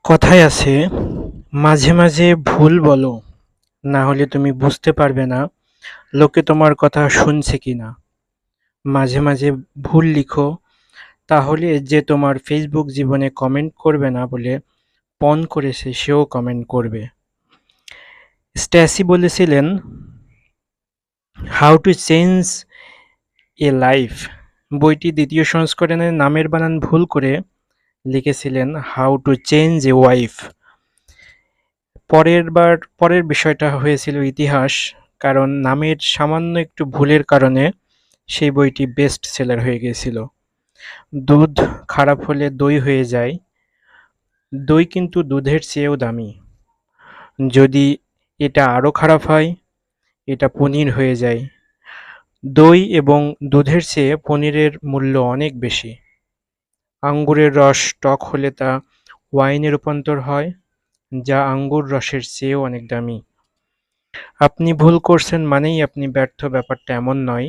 কথায় আছে, মাঝে মাঝে ভুল বলো, না হলে তুমি বুঝতে পারবে না লোকে তোমার কথা শুনছে কিনা। মাঝে মাঝে ভুল লিখো, তাহলে যে তোমার ফেসবুক জীবনে কমেন্ট করবে না বলে পণ করেছে সেও কমেন্ট করবে। স্ট্যাসি বলেছিলেন, how to change A life বইটি দ্বিতীয় সংস্করণে নামের বানান ভুল করে লিখেছিলেন how to change a wife. পরের বিষয়টা হয়েছিল ইতিহাস, কারণ নামের সামান্য একটু ভুলের কারণে সেই বইটি বেস্ট সেলার হয়ে গিয়েছিল। দুধ খারাপ হলে দই হয়ে যায়, দই কিন্তু দুধের চেয়েও দামি। যদি এটা আরও খারাপ হয়, এটা পনির হয়ে যায়। দই এবং দুধের চেয়ে পনিরের মূল্য অনেক বেশি। আঙ্গুরের রস টক হলে তা ওয়াইনে রূপান্তর হয়, যা আঙ্গুর রসের চেয়েও অনেক দামি। আপনি ভুল করছেন মানেই আপনি ব্যর্থ, ব্যাপারটা এমন নয়।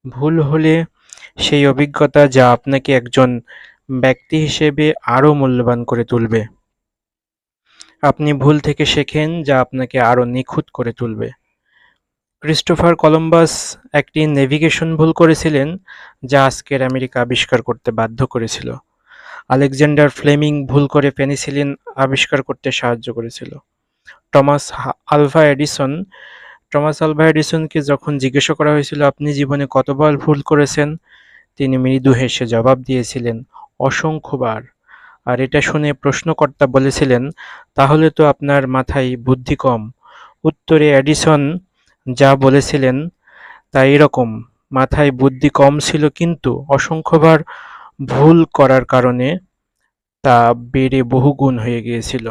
ভুল হলে সেই অভিজ্ঞতা যা আপনাকে একজন ব্যক্তি হিসেবে আরও মূল্যবান করে তুলবে। আপনি ভুল থেকে শেখেন, যা আপনাকে আরও নিখুঁত করে তুলবে। ক্রিস্টোফার কলম্বাস একটি নেভিগেশন ভুল করেছিলেন, যা আজকের আমেরিকা আবিষ্কার করতে বাধ্য করেছিল। আলেকজান্ডার ফ্লেমিং ভুল করে পেনিসিলিন আবিষ্কার করতে সাহায্য করেছিল। Thomas Alva Edison Thomas Alva এডিসনকে যখন জিজ্ঞাসা করা হয়েছিল আপনি জীবনে কতবার ভুল করেছেন, তিনি মৃদু হেসে জবাব দিয়েছিলেন, অসংখ্যবার। আর এটা শুনে প্রশ্নকর্তা বলেছিলেন, তাহলে তো আপনার মাথায় বুদ্ধি কম। উত্তরে এডিসন যা বলেছিলেন তা এরকম, মাথায় বুদ্ধি কম ছিল কিন্তু অসংখ্যবার ভুল করার কারণে তা বেড়ে বহুগুণ হয়ে গিয়েছিল।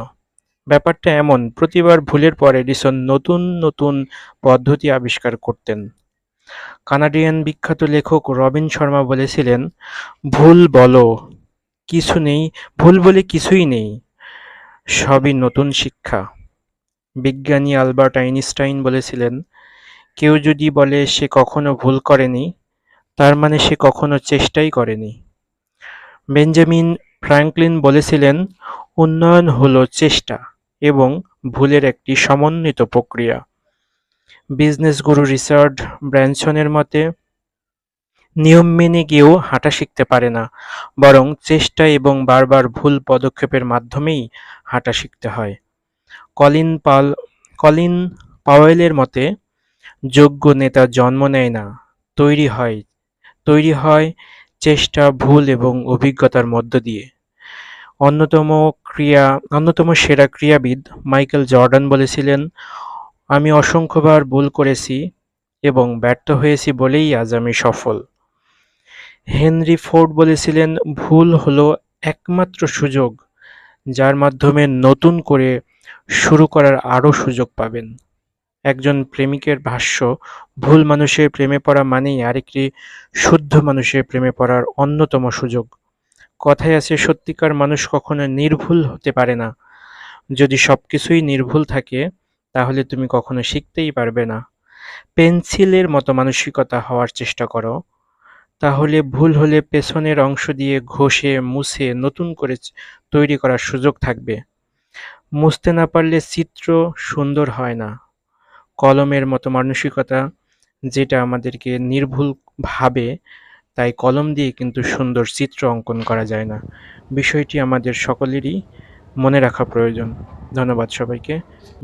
ব্যাপারটা এমন, প্রতিবার ভুলের পর এডিসন নতুন নতুন পদ্ধতি আবিষ্কার করতেন। কানাডিয়ান বিখ্যাত লেখক রবিন শর্মা বলেছিলেন, ভুল বলো কিছু নেই, ভুল বলে কিছুই নেই, সবই নতুন শিক্ষা। বিজ্ঞানী আলবার্ট আইনস্টাইন বলেছিলেন, কেউ যদি বলে সে কখনো ভুল করেনি, তার মানে সে কখনো চেষ্টাই করেনি। বেঞ্জামিন ফ্রাঙ্কলিন বলেছিলেন, উন্নয়ন হলো চেষ্টা এবং ভুলের একটি সমন্বিত প্রক্রিয়া। বিজনেস গুরু রিচার্ড ব্র্যানসনের মতে, নিয়ম মেনে কেউ হাঁটা শিখতে পারে না, বরং চেষ্টা এবং বারবার ভুল পদক্ষেপের মাধ্যমেই হাঁটা শিখতে হয়। কলিন পাল কলিন পাওয়েলের মতে, যোগ্য নেতা জন্ম নেয় না, তৈরি হয় তৈরি হয় চেষ্টা, ভুল এবং অভিজ্ঞতার মধ্য দিয়ে। অন্যতম অন্যতম সেরা ক্রীড়াবিদ মাইকেল জর্ডান বলেছিলেন, আমি অসংখ্যবার ভুল করেছি এবং ব্যর্থ হয়েছি বলেই আজ আমি সফল। হেনরি ফোর্ড বলেছিলেন, ভুল হলো একমাত্র সুযোগ যার মাধ্যমে নতুন করে শুরু করার আরও সুযোগ পাবেন। একজন প্রেমিকের ভাষ্য, ভুল মানুষের প্রেমে পড়া মানেই আরেকটি শুদ্ধ মানুষের প্রেমে পড়ার অন্যতম সুযোগ। কথায় আছে, সত্যিকার মানুষ কখনো নির্ভুল হতে পারে না। যদি সবকিছুই নির্ভুল থাকে, তাহলে তুমি কখনো শিখতেই পারবে না। পেন্সিলের মতো মানসিকতা হওয়ার চেষ্টা করো, তাহলে ভুল হলে পেছনের অংশ দিয়ে ঘষে মুছে নতুন করে তৈরি করার সুযোগ থাকবে। মুছতে না পারলে চিত্র সুন্দর হয় না। কলমের মতো মানসিকতা, যেটা আমাদেরকে নির্ভুল ভাবে, তাই কলম দিয়ে কিন্তু সুন্দর চিত্র অঙ্কন করা যায় না। বিষয়টি আমাদের সকলেরই মনে রাখা প্রয়োজন। ধন্যবাদ সবাইকে।